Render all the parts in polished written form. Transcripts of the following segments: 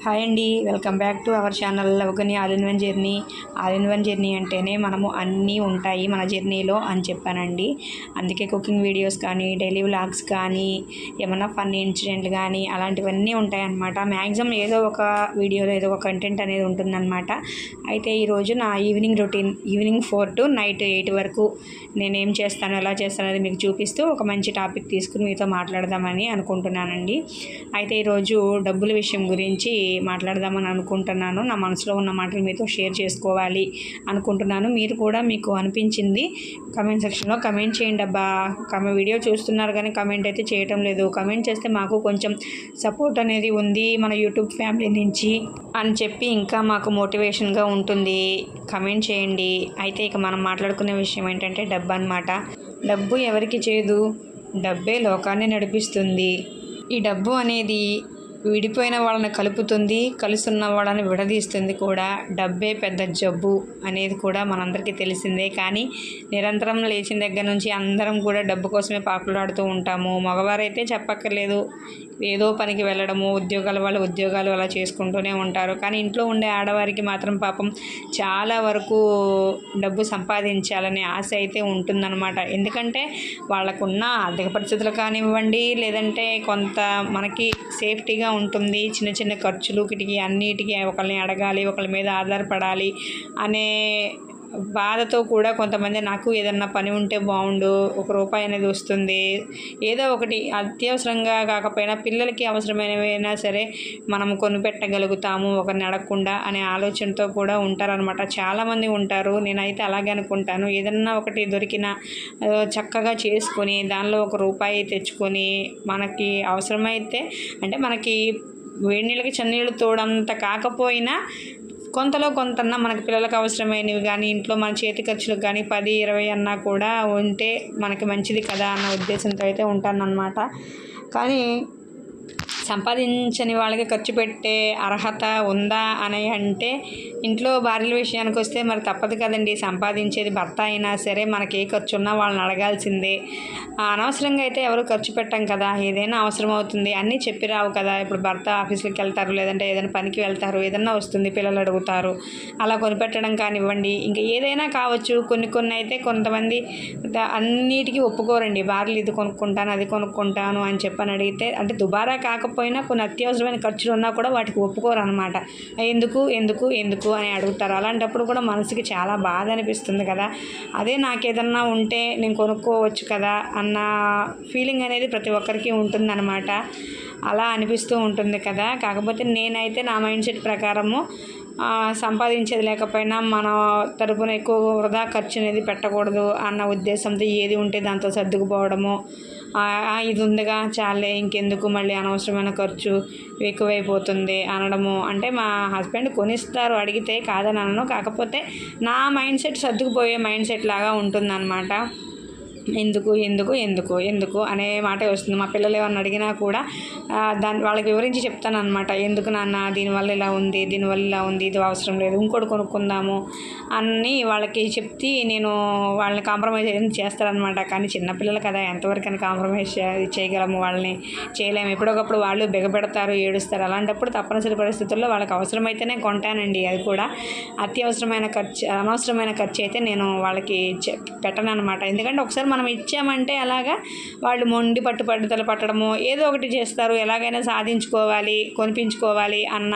Hi అండి, welcome back to our channel Lavagani all in one journey. All in one journey అంటేనే మనము అన్నీ ఉంటాయి మన జర్నీలో అని చెప్పానండి. అందుకే కుకింగ్ వీడియోస్ కానీ, డైలీ వ్లాగ్స్ కానీ, ఏమన్నా ఫన్ ఇన్సిడెంట్లు కానీ అలాంటివన్నీ ఉంటాయన్నమాట. మ్యాక్సిమం ఏదో ఒక వీడియోలో ఏదో ఒక కంటెంట్ అనేది ఉంటుందన్నమాట. అయితే ఈరోజు నా evening routine, evening 4 to night 8 వరకు నేనేం చేస్తాను, ఎలా చేస్తాను అనేది మీకు చూపిస్తూ ఒక మంచి టాపిక్ తీసుకుని మీతో మాట్లాడదామని అనుకుంటున్నానండి. అయితే ఈరోజు డబ్బుల విషయం గురించి మాట్లాడదామని అనుకుంటున్నాను. నా మనసులో ఉన్న మాటలు మీతో షేర్ చేసుకోవాలి అనుకుంటున్నాను. మీరు కూడా మీకు అనిపించింది కమెంట్ సెక్షన్లో కమెంట్ చేయండి. అబ్బా, వీడియో చూస్తున్నారు కానీ కమెంట్ అయితే చేయటం లేదు. కమెంట్ చేస్తే మాకు కొంచెం సపోర్ట్ అనేది ఉంది మన యూట్యూబ్ ఫ్యామిలీ నుంచి అని చెప్పి ఇంకా మాకు మోటివేషన్గా ఉంటుంది. కమెంట్ చేయండి. అయితే ఇక మనం మాట్లాడుకునే విషయం ఏంటంటే డబ్బు అన్నమాట. డబ్బు ఎవరికి చేయదు, డబ్బే లోకాన్ని నడిపిస్తుంది. ఈ డబ్బు అనేది విడిపోయిన వాళ్ళని కలుపుతుంది, కలుసున్న వాళ్ళని విడదీస్తుంది కూడా. డబ్బే పెద్ద జబ్బు అనేది కూడా మనందరికీ తెలిసిందే. కానీ నిరంతరం లేచిన దగ్గర నుంచి అందరం కూడా డబ్బు కోసమే పాకులాడుతూ ఉంటాము. మగవారైతే చెప్పక్కర్లేదు, ఏదో పనికి వెళ్ళడము, ఉద్యోగాలు అలా చేసుకుంటూనే ఉంటారు. కానీ ఇంట్లో ఉండే ఆడవారికి మాత్రం పాపం చాలా వరకు డబ్బు సంపాదించాలనే ఆశ అయితే ఉంటుందన్నమాట. ఎందుకంటే వాళ్ళకున్న ఆర్థిక పరిస్థితులు కానివ్వండి, లేదంటే కొంత మనకి సేఫ్టీగా ఉంటుంది. చిన్న చిన్న ఖర్చులు కిటికీ అన్నిటికీ ఒకరిని అడగాలి, ఒకరి మీద ఆధారపడాలి అనే బాధతో కూడా కొంతమంది నాకు ఏదన్నా పని ఉంటే బాగుండు, ₹1 అనేది వస్తుంది, ఏదో ఒకటి అత్యవసరంగా కాకపోయినా పిల్లలకి అవసరమైనవైనా సరే మనం కొనిపెట్టగలుగుతాము ఒకరిని అడగకుండా అనే ఆలోచనతో కూడా ఉంటారనమాట. చాలామంది ఉంటారు. నేనైతే అలాగే అనుకుంటాను. ఏదన్నా ఒకటి దొరికినా చక్కగా చేసుకొని దానిలో ₹1 తెచ్చుకొని మనకి అవసరమైతే, అంటే మనకి వేడి నీళ్ళకి చన్నీళ్ళు తోడంత కాకపోయినా కొంతలో కొంతన్నా మనకి పిల్లలకు అవసరమైనవి కానీ, ఇంట్లో మన చేతి ఖర్చులకు కానీ 10-20 అన్నా కూడా ఉంటే మనకి మంచిది కదా అన్న ఉద్దేశంతో అయితే ఉంటానన్నమాట. కానీ సంపాదించని వాళ్ళకి ఖర్చు పెట్టే అర్హత ఉందా అని అంటే, ఇంట్లో భార్యల విషయానికి వస్తే మరి తప్పదు కదండి. సంపాదించేది భర్త అయినా సరే మనకి ఏ ఖర్చు ఉన్నా వాళ్ళని అడగాల్సిందే. అనవసరంగా అయితే ఎవరు ఖర్చు పెట్టం కదా. ఏదైనా అవసరం అవుతుంది, అన్నీ చెప్పి రావు కదా. ఇప్పుడు భర్త ఆఫీస్కి వెళ్తారు, లేదంటే ఏదైనా పనికి వెళ్తారు, ఏదన్నా వస్తుంది, పిల్లలు అడుగుతారు, అలా కొనిపెట్టడం కానివ్వండి, ఇంకా ఏదైనా కావచ్చు. కొన్ని అయితే కొంతమంది అన్నిటికీ ఒప్పుకోరండి. భార్యలు ఇది కొనుక్కుంటాను, అది కొనుక్కుంటాను అని చెప్పని అడిగితే, అంటే దుబారా కాకపోయినా కొన్ని అత్యవసరమైన ఖర్చులు ఉన్నా కూడా వాటికి ఒప్పుకోరు అనమాట. ఎందుకు అని అడుగుతారు. అలాంటప్పుడు కూడా మనసుకి చాలా బాధ అనిపిస్తుంది కదా. అదే నాకేదన్నా ఉంటే నేను కొనుక్కోవచ్చు కదా అన్న ఫీలింగ్ అనేది ప్రతి ఒక్కరికి ఉంటుందన్నమాట. అలా అనిపిస్తూ ఉంటుంది కదా. కాకపోతే నేనైతే నా మైండ్ సెట్ ప్రకారము సంపాదించేది లేకపోయినా మన తరపున ఎక్కువ వృధా ఖర్చు అనేది పెట్టకూడదు అన్న ఉద్దేశంతో ఏది ఉంటే దాంతో సర్దుకుపోవడము, ఇది ఉందిగా చాలే ఇంకెందుకు మళ్ళీ అనవసరమైన ఖర్చు ఎక్కువైపోతుంది అనడము. అంటే మా హస్బెండ్ కొనిస్తారు అడిగితే, కాదని అనను. కాకపోతే నా మైండ్ సెట్ సర్దుకుపోయే మైండ్ సెట్ లాగా ఉంటుందన్నమాట. ఎందుకు అనే మాటే వస్తుంది. మా పిల్లలు ఏమన్నా అడిగినా కూడా వాళ్ళకి వివరించి చెప్తాను అనమాట. ఎందుకు నాన్న, దీనివల్ల ఇలా ఉంది, ఇది అవసరం లేదు, ఇంకోటి కొనుక్కుందాము అని వాళ్ళకి చెప్తే నేను వాళ్ళని కాంప్రమైజ్ చేస్తారనమాట. కానీ చిన్నపిల్లలు కదా, ఎంతవరకైనా కాంప్రమైజ్ చేయగలము, వాళ్ళని చేయలేము. ఎప్పుడొకప్పుడు వాళ్ళు బిగపెడతారు, ఏడుస్తారు. అలాంటప్పుడు తప్పనిసరి పరిస్థితుల్లో వాళ్ళకి అవసరమైతేనే కొంటానండి. అది కూడా అనవసరమైన ఖర్చు అయితే నేను వాళ్ళకి పెట్టను అనమాట. ఎందుకంటే ఒకసారి మనం ఇచ్చామంటే అలాగా వాళ్ళు మొండి పట్టుదల పట్టడము, ఏదో ఒకటి చేస్తారు. ఎలాగైనా సాధించుకోవాలి, కొనిపించుకోవాలి అన్న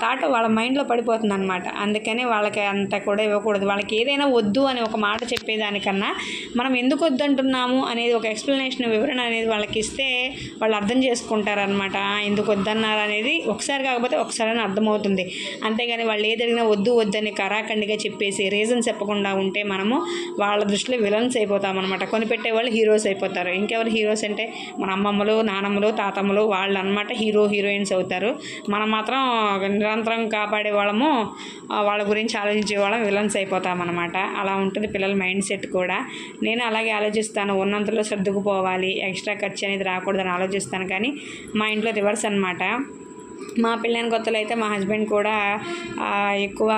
థాట్ వాళ్ళ మైండ్లో పడిపోతుంది అనమాట. అందుకని వాళ్ళకి అంత కూడా ఇవ్వకూడదు. వాళ్ళకి ఏదైనా వద్దు అని ఒక మాట చెప్పేదానికన్నా మనం ఎందుకు వద్దంటున్నాము అనేది ఒక ఎక్స్ప్లెనేషన్, వివరణ అనేది వాళ్ళకి ఇస్తే వాళ్ళు అర్థం చేసుకుంటారనమాట. ఎందుకు వద్దన్నారు అనేది ఒకసారి కాకపోతే ఒకసారి అని అర్థమవుతుంది. అంతేగాని వాళ్ళు ఏదడిగినా వద్దని కరాఖండిగా చెప్పేసి రీజన్ చెప్పకుండా ఉంటే మనము వాళ్ళ దృష్టిలో విలన్స్ అయిపోతాం అనమాట. కొనిపెట్టే వాళ్ళు హీరోస్ అయిపోతారు. ఇంకెవరు హీరోస్ అంటే మన అమ్మమ్మలు, నానమ్మలు, తాతమ్మలు, వాళ్ళు అనమాట హీరోయిన్స్ అవుతారు. మనం మాత్రం నిరంతరం కాపాడే వాళ్ళము, వాళ్ళ గురించి ఆలోచించే వాళ్ళం విలన్స్ అయిపోతాం అనమాట. అలా ఉంటుంది పిల్లల మైండ్ సెట్ కూడా. నేను అలాగే ఆలోచిస్తాను. ఉన్నంతలో సర్దుకుపోవాలి, ఎక్స్ట్రా ఖర్చు అనేది రాకూడదని ఆలోచిస్తాను. కానీ మా ఇంట్లో రివర్స్ అనమాట. మా పెళ్ళైన కొత్తలో అయితే మా హస్బెండ్ కూడా ఎక్కువ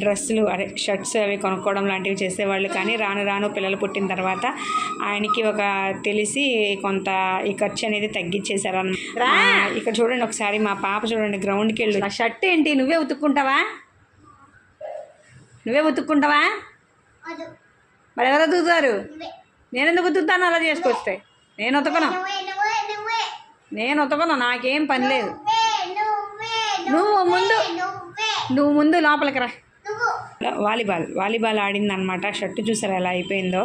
డ్రెస్సులు అదే షర్ట్స్ అవి కొనుక్కోవడం లాంటివి చేసేవాళ్ళు. కానీ రాను రాను పిల్లలు పుట్టిన తర్వాత ఆయనకి తెలిసి కొంత ఈ ఖర్చు అనేది తగ్గించేశారు అన్నమాట. ఇక్కడ చూడండి ఒకసారి మా పాప చూడండి గ్రౌండ్కి వెళ్ళి షర్ట్ ఏంటి నువ్వే ఉతుక్కుంటావా మరి ఎవరు ఉతుకుతారు? నేను ఎందుకు ఉతుకుతాను? అలా చేసుకొస్తే నేను ఉతకను, నాకేం పని లేదు. నువ్వు ముందు లోపలికి రా. వాలీబాల్ ఆడిందనమాట. షర్టు చూసారా ఎలా అయిపోయిందో,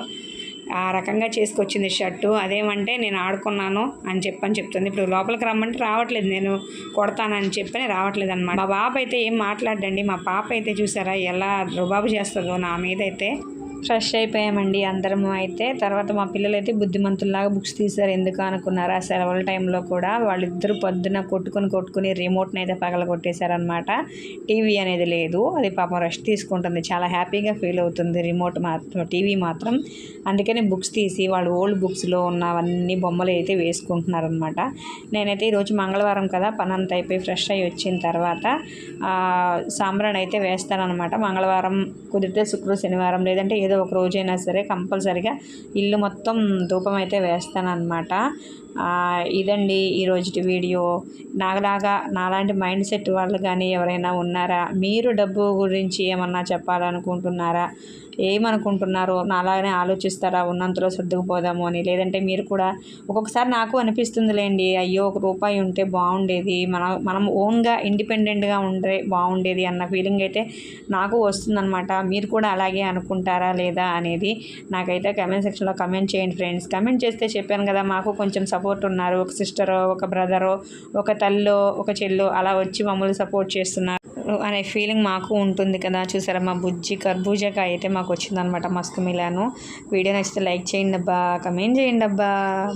ఆ రకంగా చేసుకొచ్చింది షర్టు. అదేమంటే నేను ఆడుకున్నాను అని చెప్తుంది. ఇప్పుడు లోపలికి రమ్మంటే రావట్లేదు, నేను కొడతానని చెప్పని రావట్లేదు అనమాట. మా బాబు అయితే ఏం మాట్లాడండి, మా పాప అయితే చూసారా ఎలా రుబాబు చేస్తుందో నా మీద. అయితే ఫ్రెష్ అయిపోయామండి అందరము. అయితే తర్వాత మా పిల్లలు అయితే బుద్ధిమంతుల్లాగా బుక్స్ తీశారు. ఎందుకు అనుకున్నారా, సెలవుల టైంలో కూడా వాళ్ళిద్దరూ పొద్దున కొట్టుకుని రిమోట్ని అయితే పగలగొట్టేశారనమాట. టీవీ అనేది లేదు, అది పాపం రెస్ట్ తీసుకుంటుంది, చాలా హ్యాపీగా ఫీల్ అవుతుంది టీవీ మాత్రం. అందుకని బుక్స్ తీసి వాళ్ళు ఓల్డ్ బుక్స్లో ఉన్నవన్నీ బొమ్మలు అయితే వేసుకుంటున్నారనమాట. నేనైతే ఈరోజు మంగళవారం కదా, పని అంతా అయిపోయి ఫ్రెష్ అయ్యి వచ్చిన తర్వాత సాంబ్రాణి అయితే వేస్తానన్నమాట. మంగళవారం కుదిరితే శనివారం లేదంటే ఏదో ఒక రోజైనా సరే కంపల్సరిగా ఇల్లు మొత్తం ధూపం అయితే వేస్తానన్నమాట. ఇదండి ఈరోజు వీడియో. నాలాంటి మైండ్ సెట్ వాళ్ళు కానీ ఎవరైనా ఉన్నారా? మీరు డబ్బు గురించి ఏమన్నా చెప్పాలనుకుంటున్నారా? ఏమనుకుంటున్నారో నాలాగానే ఆలోచిస్తారా? ఉన్నంతలో సర్దుకుపోదాము అని. లేదంటే మీరు కూడా ఒక్కొక్కసారి నాకు అనిపిస్తుందిలేండి, అయ్యో ₹1 ఉంటే బాగుండేది, మనం ఓన్గా ఇండిపెండెంట్గా ఉంటే బాగుండేది అన్న ఫీలింగ్ అయితే నాకు వస్తుందన్నమాట. మీరు కూడా అలాగే అనుకుంటారా లేదా అనేది నాకైతే కామెంట్ సెక్షన్లో కమెంట్ చేయండి ఫ్రెండ్స్. కమెంట్ చేస్తే చెప్పాను కదా, మాకు కొంచెం సపోర్ట్ ఉన్నారు. ఒక సిస్టరో, ఒక బ్రదరో, ఒక తల్లో, ఒక చెల్లో అలా వచ్చి మమ్మల్ని సపోర్ట్ చేస్తున్నారు అనే ఫీలింగ్ మాకు ఉంటుంది కదా. చూసారా మా బుజ్జి కర్బూజాకాయ అయితే మాకు వచ్చిందనమాట, మస్క్ మిలాను. వీడియో నచ్చితే లైక్ చేయండి అబ్బా, కమెంట్ చేయండి అబ్బా.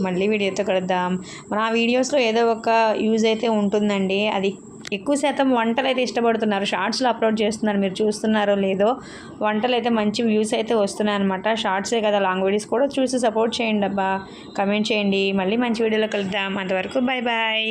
మళ్ళీ వీడియోతో కలుద్దాం. నా వీడియోస్లో ఏదో ఒక యూజ్ అయితే ఉంటుందండి. అది ఎక్కువ శాతం వంటలు అయితే ఇష్టపడుతున్నారు, షార్ట్స్లో అప్లోడ్ చేస్తున్నారు, మీరు చూస్తున్నారో లేదో. వంటలు అయితే మంచి వ్యూస్ అయితే వస్తున్నాయి అనమాట. షార్ట్సే కదా, లాంగ్ వీడియోస్ కూడా చూసి సపోర్ట్ చేయండి అబ్బా, కమెంట్ చేయండి. మళ్ళీ మంచి వీడియోలో కలుద్దాం. అంతవరకు బాయ్.